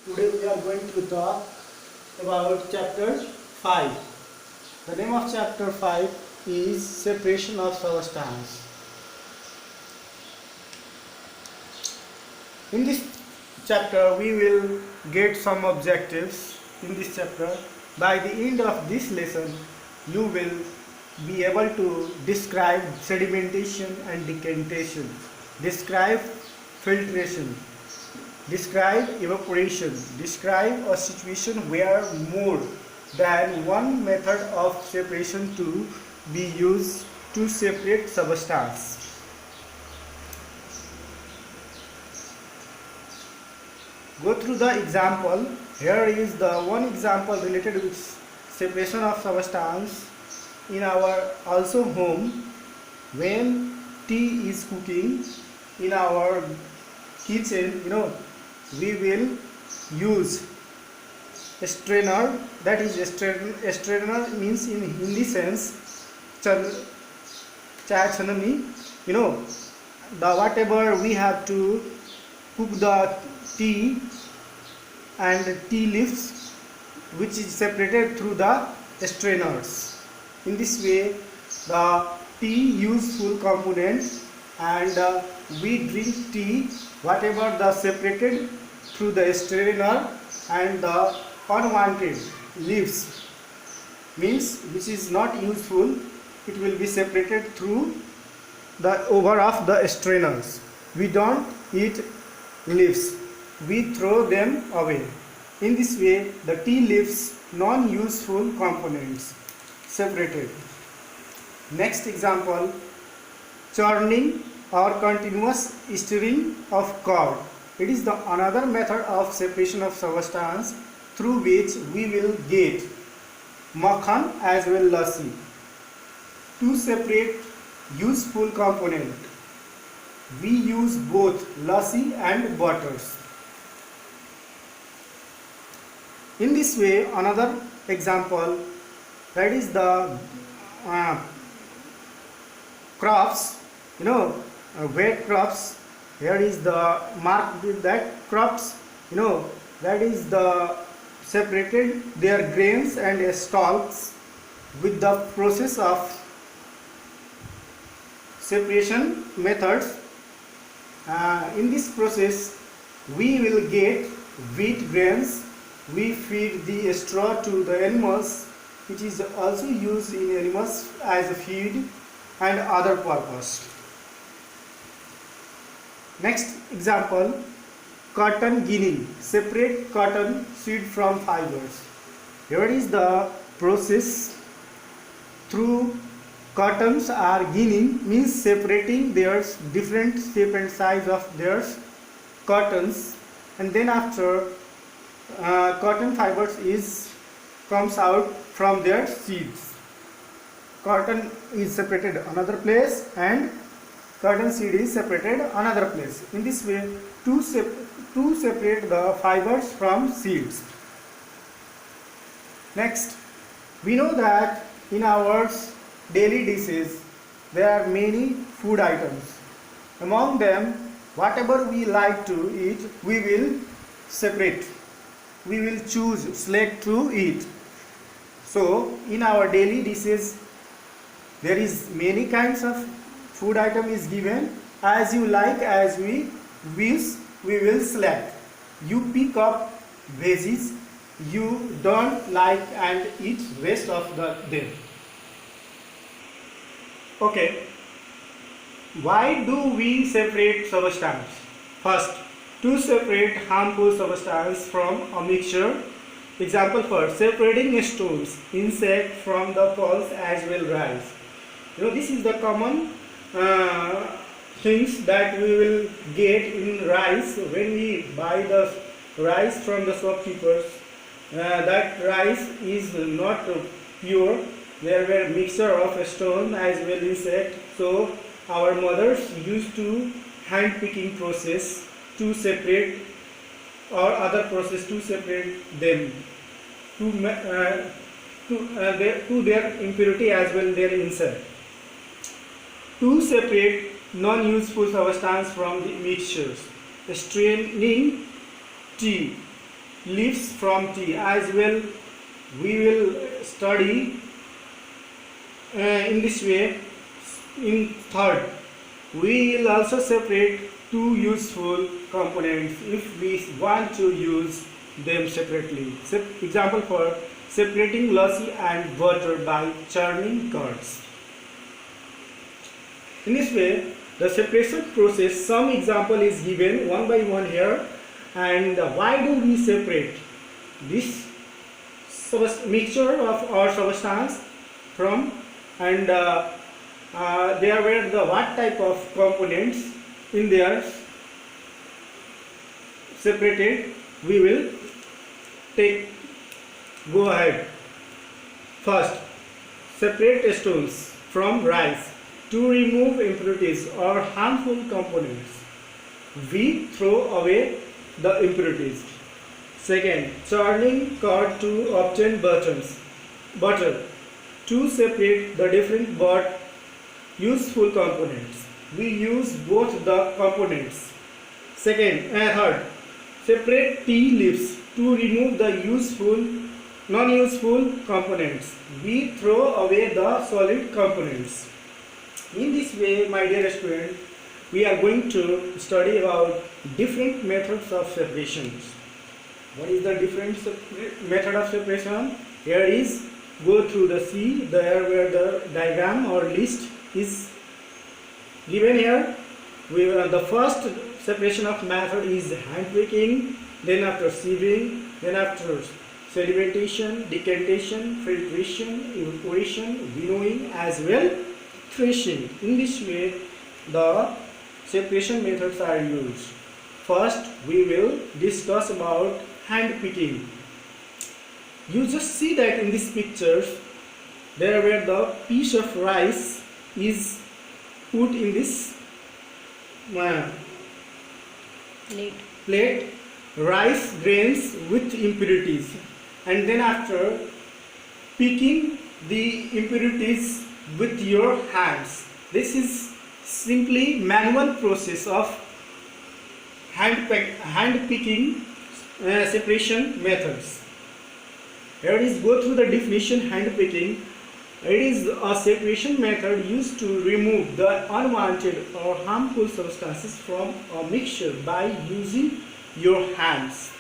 Today we are going to talk about chapter 5. The name of chapter 5 is separation of substance. In this chapter we will get some objectives in this chapter. By the end of this lesson you will be able to describe sedimentation and decantation, describe filtration, describe evaporation, describe a situation where more than one method of separation to be used to separate substance. Go through the example. Here is the one example related with separation of substance in our also home. When tea is cooking in our kitchen, we will use a strainer. That is a strainer means in Hindi sense chai chanani, the whatever we have to cook the tea and tea leaves, which is separated through the strainers. In this way the tea useful components and we drink tea whatever the separated through the strainer, and the unwanted leaves means which is not useful, it will be separated through the over of the strainers. We don't eat leaves, we throw them away. In this way the tea leaves non-useful components separated. Next example, churning or continuous stirring of curd. It is the another method of separation of substance through which we will get makhan as well lassi. To separate useful component, we use both lassi and butters. In this way, another example, that is the crops, wet crops. Here is the mark with that crops, that is the separated their grains and stalks with the process of separation methods. In this process we will get wheat grains. We feed the straw to the animals, which is also used in animals as a feed and other purpose. Next example, cotton ginning. Separate cotton seed from fibers. Here is the process through cottons are ginning, means separating their different shape and size of their cottons, and then after cotton fibers comes out from their seeds. Cotton is separated another place and cotton seed is separated another place. In this way to separate the fibers from seeds. Next, we know that in our daily dishes there are many food items. Among them, whatever we like to eat, we will separate. We will choose, select to eat. So in our daily dishes there is many kinds of food item is given. As you like, as we wish, we will select. You pick up veggies you don't like and eat rest of them. Okay, why do we separate substance? First, to separate harmful substance from a mixture. Example first, separating stones, insect from the pulse as well rice. This is the common things that we will get in rice when we buy the rice from the shopkeepers. That rice is not pure. There were mixture of stone as well insect. So our mothers used to hand picking process to separate or other process to separate them to their impurity as well their insect. To separate non-useful substance from the mixtures, straining tea leaves from tea. As well, we will study in this way. In third, we will also separate two useful components if we want to use them separately. Example for separating lassi and butter by churning curds. In this way, the separation process, some example is given one by one here. And why do we separate this mixture of our substance from, and there were the what type of components in there separated, we will go ahead. First, separate stones from rice. To remove impurities or harmful components, we throw away the impurities. Second, churning curd to obtain butter. To separate the different but useful components, we use both the components. Third, separate tea leaves. To remove the non-useful components, we throw away the solid components. In this way, my dear student, we are going to study about different methods of separation. What is the different method of separation? Here is, go through the C, there where the diagram or list is given here. The first separation of method is hand picking, then after sieving, then after sedimentation, decantation, filtration, evaporation, winnowing, as well threshing. In this way, the separation methods are used. First, we will discuss about hand picking. You just see that in these pictures, there where the piece of rice is put in this plate, rice grains with impurities, and then after picking the impurities with your hands. This is simply manual process of hand picking separation methods. Here is, go through the definition. Hand picking, it is a separation method used to remove the unwanted or harmful substances from a mixture by using your hands.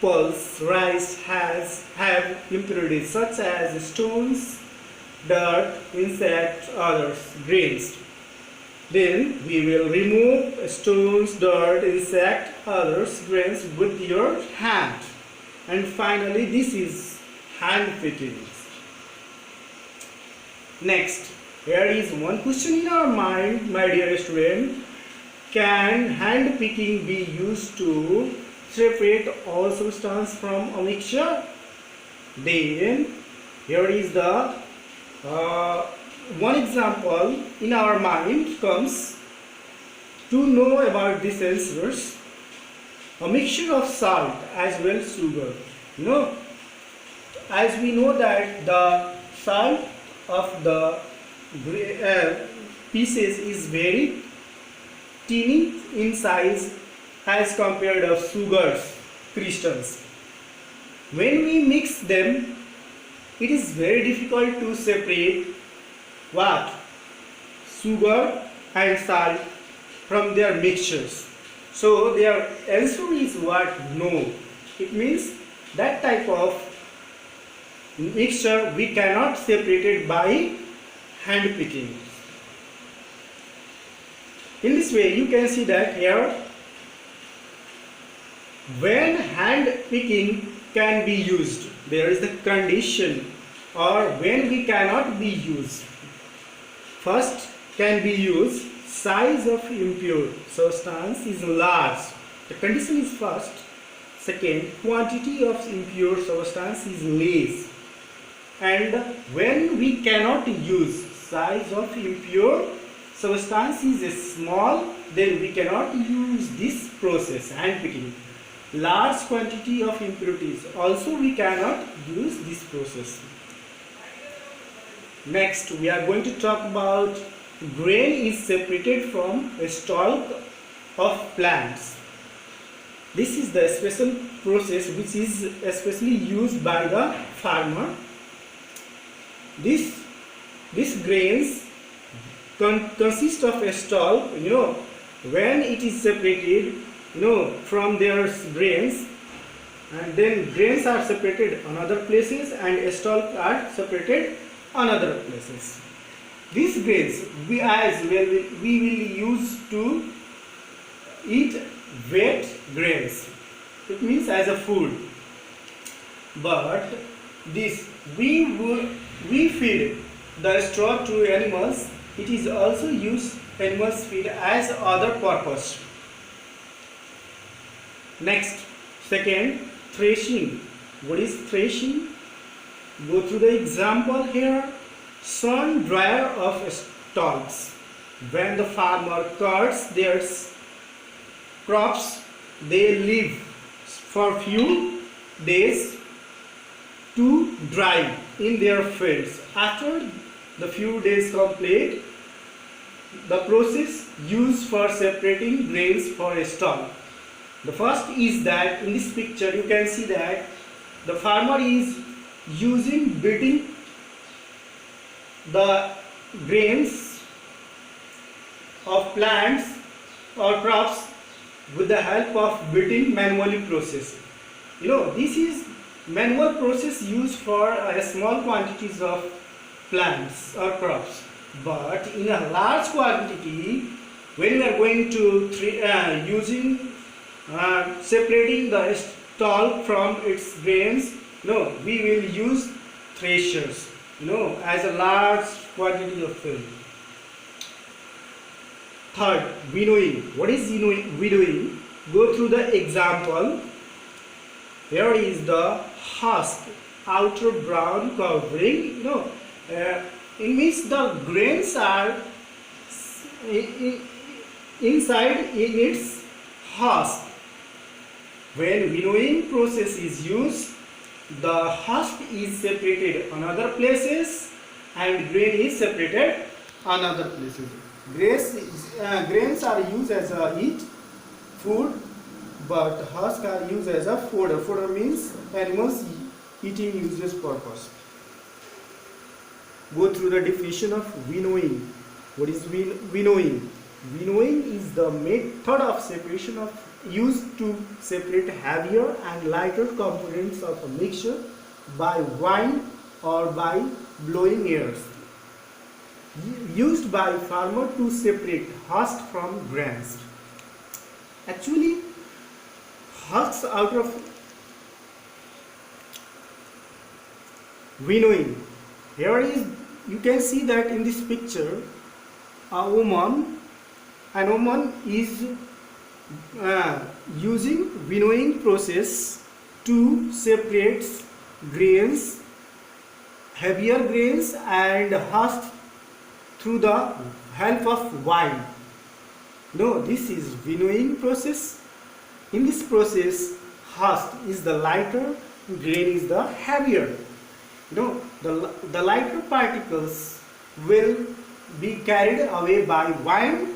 Pulse rice have impurities such as stones, dirt, insects, others, grains. Then we will remove stones, dirt, insect, others, grains with your hand. And finally, this is hand picking. Next, here is one question in our mind, my dear student. Can hand picking be used to separate all substance from a mixture? Then, here is the one example in our mind comes. To know about these answers, a mixture of salt as well as sugar. As we know that the salt of the pieces is very teeny in size as compared to sugar's crystals. When we mix them, it is very difficult to separate what? Sugar and salt from their mixtures. So their answer is what? No. It means that type of mixture we cannot separate it by hand picking. In this way, you can see that here, when hand picking can be used, there is the condition, or when we cannot be used. First, can be used, size of impure substance is large. The condition is first. Second, quantity of impure substance is less. And when we cannot use, size of impure substance is small, then we cannot use this process, hand picking. Large quantity of impurities, also we cannot use this process. Next, we are going to talk about grain is separated from a stalk of plants. This is the special process which is especially used by the farmer. This grains consist of a stalk. When it is separated, from their grains, and then grains are separated on other places and stalk are separated on other places. These grains we will use to eat wet grains. It means as a food. But this we feed the straw to animals. It is also used animals feed as other purpose. Next, second, threshing. What is threshing? Go through the example here. Sun dryer of stalks. When the farmer cuts their crops, they leave for few days to dry in their fields. After the few days complete, the process used for separating grains for a stalk. The first is that in this picture you can see that the farmer is beating the grains of plants or crops with the help of beating manually process. This is manual process used for small quantities of plants or crops, but in a large quantity, when we are going to separating the stalk from its grains, we will use threshers, as a large quantity of field. Third, winnowing. What is winnowing? Go through the example. Here is the husk, outer brown covering. In which the grains are inside in its husk. When winnowing process is used, the husk is separated on other places and grain is separated on other places. Grains are used as a food, but husks are used as a fodder. Fodder means animals eating useless purpose. Go through the definition of winnowing. What is winnowing? Winnowing is the method of separation used to separate heavier and lighter components of a mixture by wind or by blowing airs. Used by farmer to separate husk from grains. Actually, husks out of winnowing. Here is, you can see that in this picture, an woman is using winnowing process to separate grains, heavier grains and husk through the help of wind. This is winnowing process. In this process, husk is the lighter, grain is the heavier. The lighter particles will be carried away by wind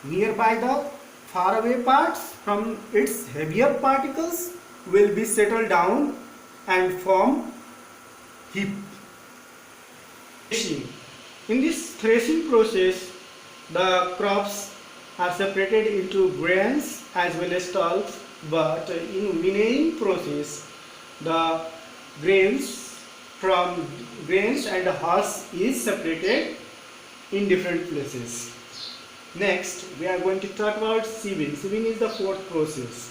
nearby the faraway parts from its heavier particles will be settled down and form heap. Threshing. In this threshing process, the crops are separated into grains as well as stalks, but in winnowing process, the grains and husk is separated in different places. Next, we are going to talk about sieving. Sieving is the fourth process.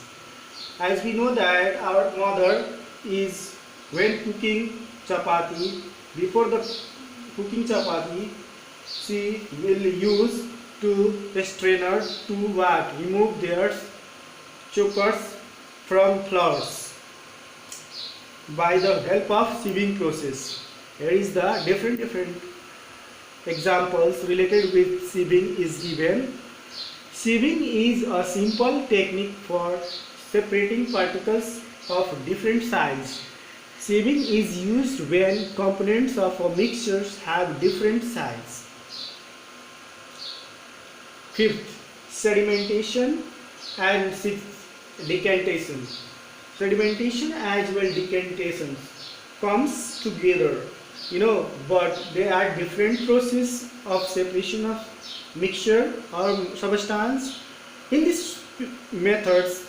As we know that our mother is, when cooking chapati, before the cooking chapati, she will use a strainer to remove their chokers from flours by the help of sieving process. Here is the different examples related with sieving is given. Sieving is a simple technique for separating particles of different size. Sieving is used when components of a mixture have different size. Fifth, sedimentation, and sixth, decantation. Sedimentation as well decantation comes together, but they are different process of separation of mixture or substance. In these methods,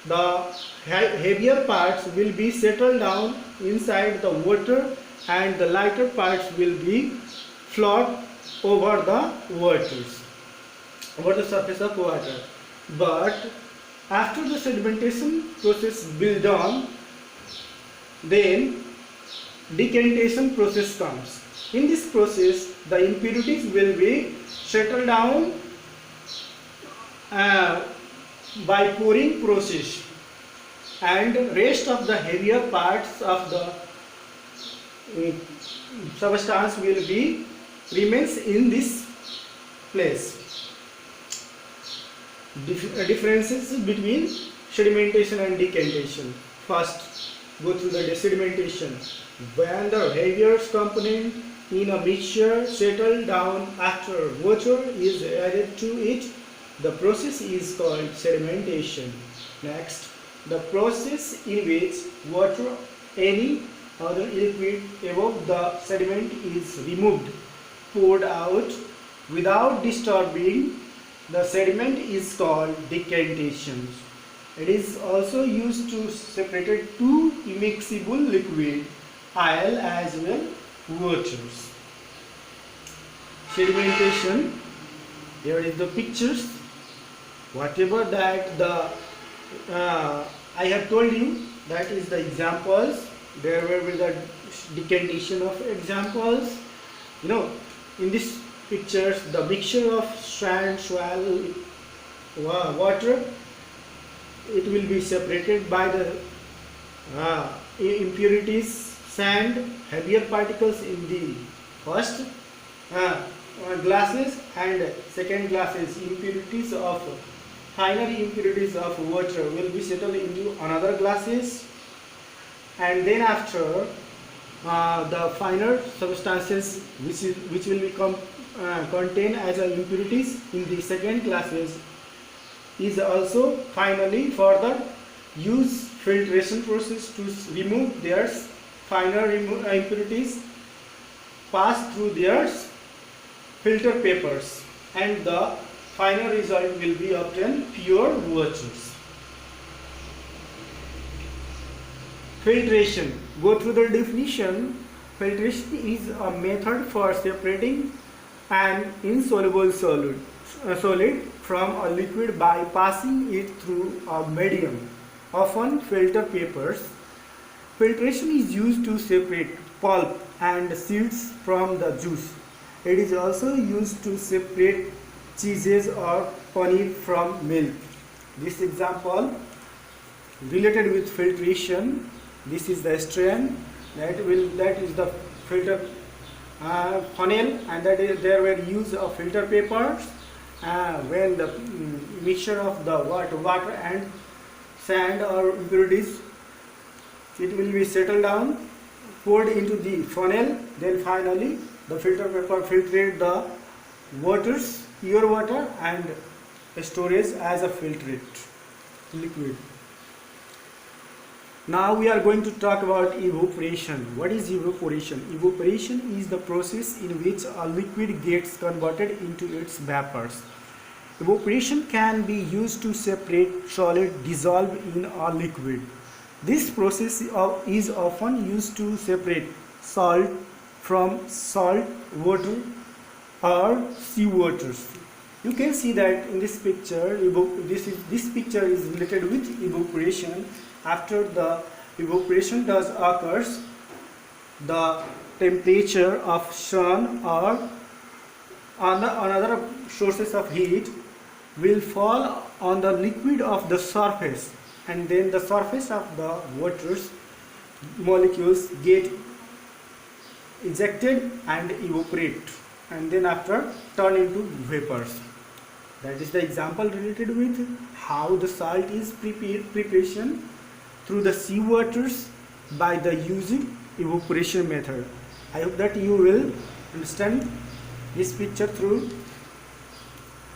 the heavier parts will be settled down inside the water and the lighter parts will be float over the surface of water. But after the sedimentation process will done, then decantation process comes. In this process, the impurities will be settled down by pouring process, and rest of the heavier parts of the substance will be remains in this place. Differences between sedimentation and decantation. First, go through the sedimentation. When the heavier component in a mixture settle down after water is added to it, the process is called sedimentation. Next, the process in which water, any other liquid above the sediment is removed, poured out without disturbing the sediment is called decantation. It is also used to separate two immiscible liquid, oil as well waters. Sedimentation, here is the pictures. Whatever that the I have told you, that is the examples. There will be the decantation of examples. In this pictures, the mixture of sand, soil, water, it will be separated by the impurities, sand, heavier particles in the first glasses, and second glasses impurities of finer impurities of water will be settled into another glasses, and then after the finer substances which will become contained as impurities in the second classes is also finally further use filtration process to remove their finer impurities, pass through their filter papers, and the final result will be obtained pure waters. Filtration. Go through the definition. Filtration is a method for separating an insoluble solid from a liquid by passing it through a medium, often filter papers. Filtration is used to separate pulp and seeds from the juice. It is also used to separate cheeses or paneer from milk. This example related with filtration. This is the strain that is the filter funnel, and there were use of filter papers when the mixture of the water and sand or impurities, it will be settled down, poured into the funnel, then finally the filter paper filtrate the waters, pure water, and storage as a filtrate liquid. Now we are going to talk about evaporation. What is evaporation? Evaporation is the process in which a liquid gets converted into its vapors. Evaporation can be used to separate solid dissolved in a liquid. This process is often used to separate salt from salt water or sea waters. You can see that in this picture, this picture is related with evaporation. After the evaporation does occurs, the temperature of sun or another sources of heat will fall on the liquid of the surface, and then the surface of the water's molecules get ejected and evaporate, and then after turn into vapors. That is the example related with how the salt is preparation through the sea waters by the using evaporation method. I hope that you will understand this picture through.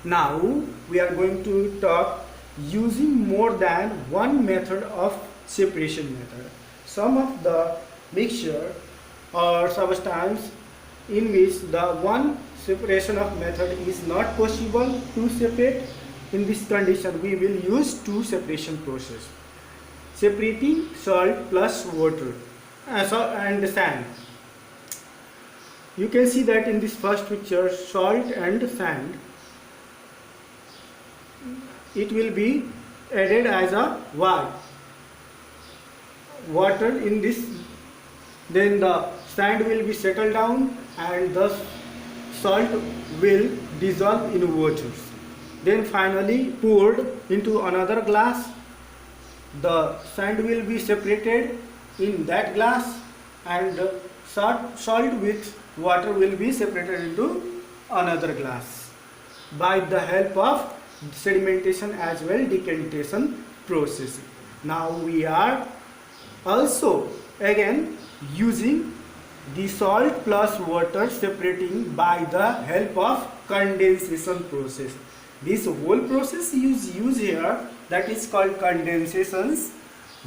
Now we are going to talk using more than one method of separation method. Some of the mixture or substance in which the one separation of method is not possible to separate, in this condition we will use two separation process. Separating salt plus water and sand. You can see that in this first picture, salt and sand, it will be added as a water in this, then the sand will be settled down and the salt will dissolve in water. Then finally poured into another glass, the sand will be separated in that glass and the salt with water will be separated into another glass by the help of sedimentation as well decantation process. Now we are also again using the salt plus water separating by the help of condensation process. This whole process is used here, that is called condensations.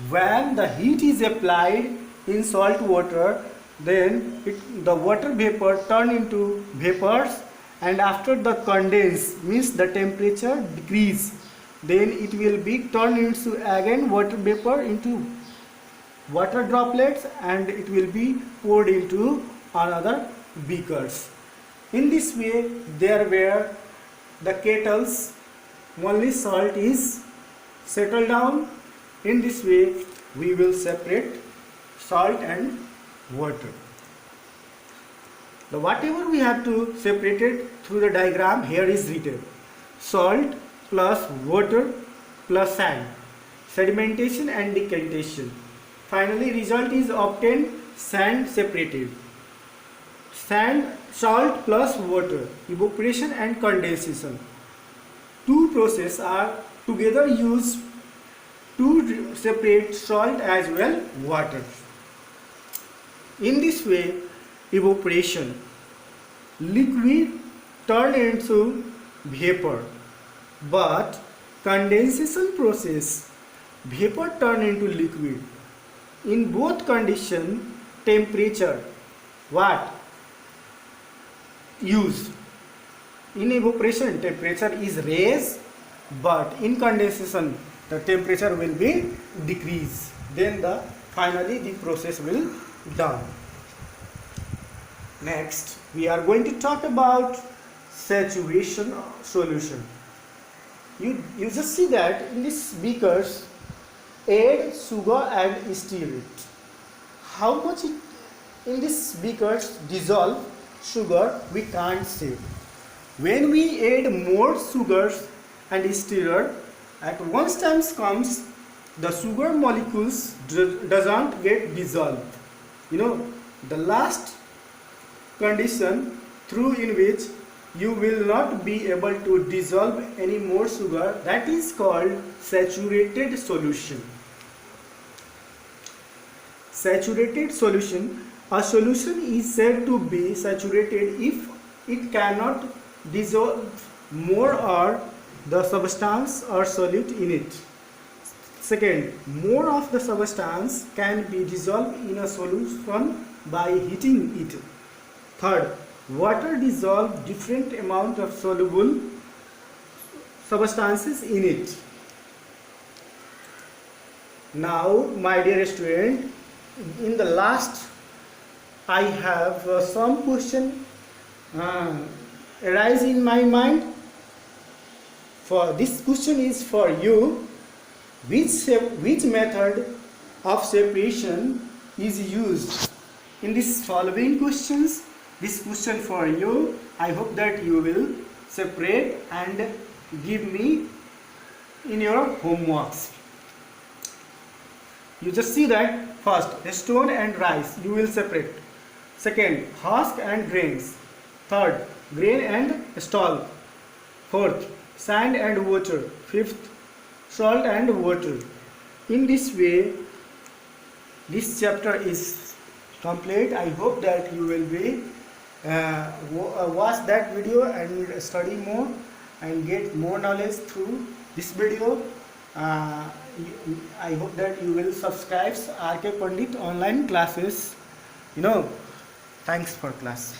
When the heat is applied in salt water, then the water vapor turn into vapors, and after the condense means the temperature decrease, then it will be turned into again water vapor into water droplets and it will be poured into another beakers. In this way there were the kettles, only salt is settled down. In this way we will separate salt and water. The whatever we have to separate it through the diagram here is written: salt plus water plus sand, sedimentation and decantation. Finally result is obtained, sand separated. Salt plus water, evaporation and condensation. Two processes are together used to separate salt as well water. In this way, evaporation, liquid turn into vapor, but condensation process, vapor turn into liquid. In both condition, temperature used. In evaporation temperature is raised, but in condensation the temperature will be decreased. Then finally the process will done. Next we are going to talk about saturation solution. You just see that in this beakers add sugar and stir it. How much in this beakers dissolve sugar we can't say. When we add more sugars and stirrer, at one time comes the sugar molecules doesn't get dissolved. The last condition through in which you will not be able to dissolve any more sugar, that is called saturated solution. Saturated solution, a solution is said to be saturated if it cannot dissolve more or the substance or solute in it. Second, more of the substance can be dissolved in a solution by heating it. Third, water dissolves different amount of soluble substances in it. Now, my dear student, in the last I have some question arise in my mind. For this question is for you. Which method of separation is used? In these following questions, this question for you, I hope that you will separate and give me in your homeworks. You just see that first, stone and rice you will separate. Second, husk and grains. Third, grain and stalk. Fourth, sand and water. Fifth, salt and water. In this way, this chapter is complete. I hope that you will be watch that video and study more and get more knowledge through this video. I hope that you will subscribe RK Pandit online classes. Thanks for class.